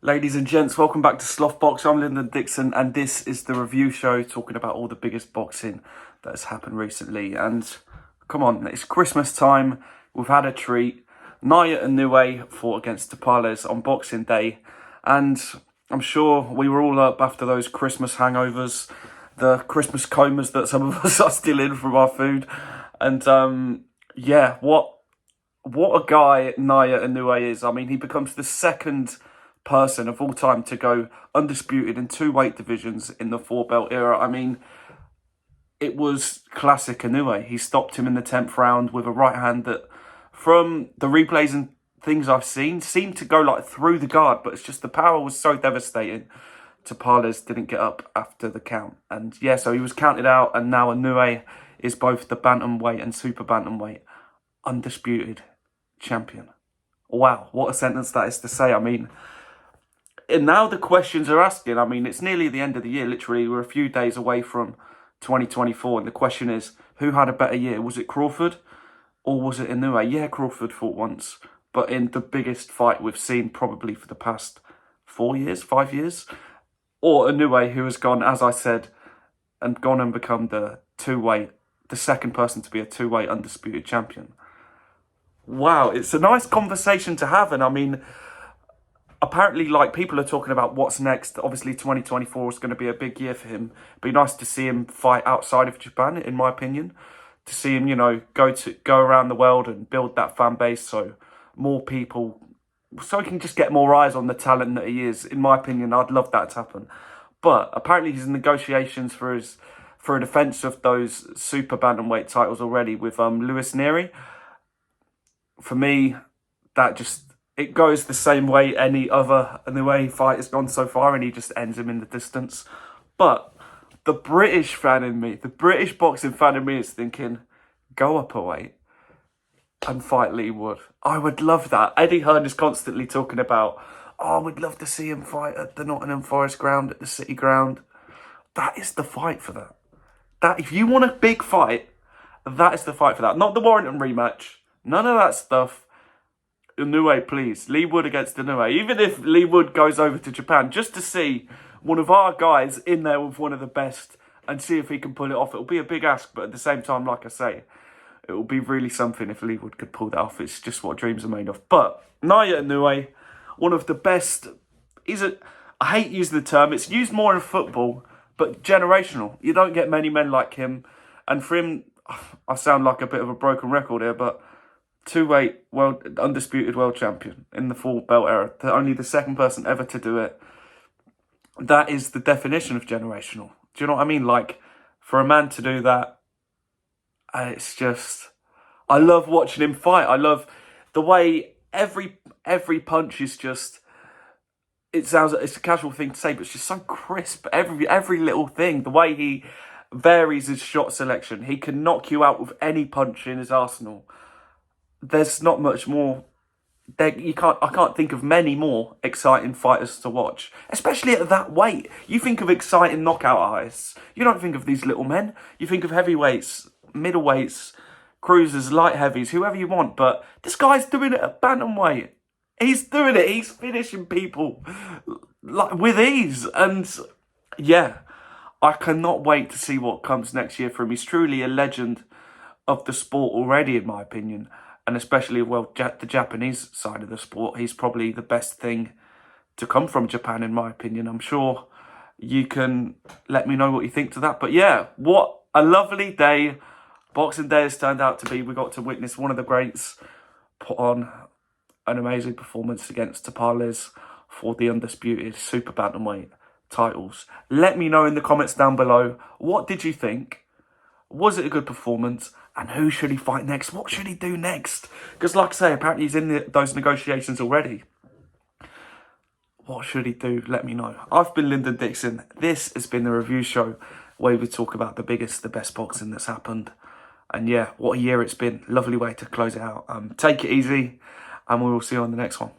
Ladies and gents, welcome back to Sloth Box. I'm Lyndon Dixon, and this is the review show talking about all the biggest boxing that has happened recently. And come on, it's Christmas time. We've had a treat. Naoya and Inoue fought against Tapales on Boxing Day, and I'm sure we were all up after those Christmas hangovers, the Christmas comas that some of us are still in from our food. And yeah, what a guy Naoya Inoue is. I mean, he becomes the second person of all time to go undisputed in two weight divisions in the four belt era. I mean, it was classic Inoue. He stopped him in the 10th round with a right hand that, from the replays and things I've seen, seemed to go like through the guard, but it's just the power was so devastating. Tapales didn't get up after the count. And yeah, so he was counted out, and now Inoue is both the bantamweight and super bantamweight undisputed champion. Wow, what a sentence that is to say. I mean, and now the questions are asking, I mean, it's nearly the end of the year, literally. We're a few days away from 2024. And the question is, who had a better year? Was it Crawford or was it Inoue? Yeah, Crawford fought once, but in the biggest fight we've seen probably for the past 4 years, 5 years. Or Inoue, who has gone, as I said, and gone and become the second person to be a two-weight undisputed champion. Wow, it's a nice conversation to have. And I mean, apparently, like, people are talking about what's next. Obviously, 2024 is going to be a big year for him. It'd be nice to see him fight outside of Japan, in my opinion. To see him, you know, go around the world and build that fan base so more people, so he can just get more eyes on the talent that he is. In my opinion, I'd love that to happen. But apparently, he's in negotiations for a defense of those super bantamweight titles already with Luis Nery. For me, that just, it goes the same way any other Inoue fight has gone so far, and he just ends him in the distance. But the British fan in me, the British boxing fan in me is thinking, go up a weight and fight Lee Wood. I would love that. Eddie Hearn is constantly talking about, oh, I would love to see him fight at the Nottingham Forest ground, at the City ground. That is the fight for that. That, if you want a big fight, that is the fight for that. Not the Warrington rematch. None of that stuff. Inoue, please. Lee Wood against Inoue. Even if Lee Wood goes over to Japan, just to see one of our guys in there with one of the best and see if he can pull it off. It'll be a big ask, but at the same time, like I say, it will be really something if Lee Wood could pull that off. It's just what dreams are made of. But Naoya Inoue, one of the best. I hate using the term. It's used more in football, but generational. You don't get many men like him. And for him, I sound like a bit of a broken record here, but two-weight undisputed world champion in the full belt era. Only the second person ever to do it. That is the definition of generational. Do you know what I mean? Like, for a man to do that, it's just, I love watching him fight. I love the way every punch is just, it sounds, it's a casual thing to say, but it's just so crisp. Every little thing, the way he varies his shot selection. He can knock you out with any punch in his arsenal. There's not much more. I can't think of many more exciting fighters to watch, especially at that weight. You think of exciting knockout artists. You don't think of these little men. You think of heavyweights, middleweights, cruisers, light heavies, whoever you want. But this guy's doing it at bantamweight. He's doing it. He's finishing people like with ease. And yeah, I cannot wait to see what comes next year for him. He's truly a legend of the sport already, in my opinion. And especially, well, the Japanese side of the sport, he's probably the best thing to come from Japan, in my opinion. I'm sure you can let me know what you think to that. But yeah, what a lovely day Boxing Day has turned out to be. We got to witness one of the greats put on an amazing performance against Tapales for the undisputed super bantamweight titles. Let me know in the comments down below, what did you think? Was it a good performance? And who should he fight next? What should he do next? Because like I say, apparently he's in those negotiations already. What should he do? Let me know. I've been Lyndon Dixon. This has been the review show where we talk about the biggest, the best boxing that's happened. And yeah, what a year it's been. Lovely way to close it out. Take it easy, and we will see you on the next one.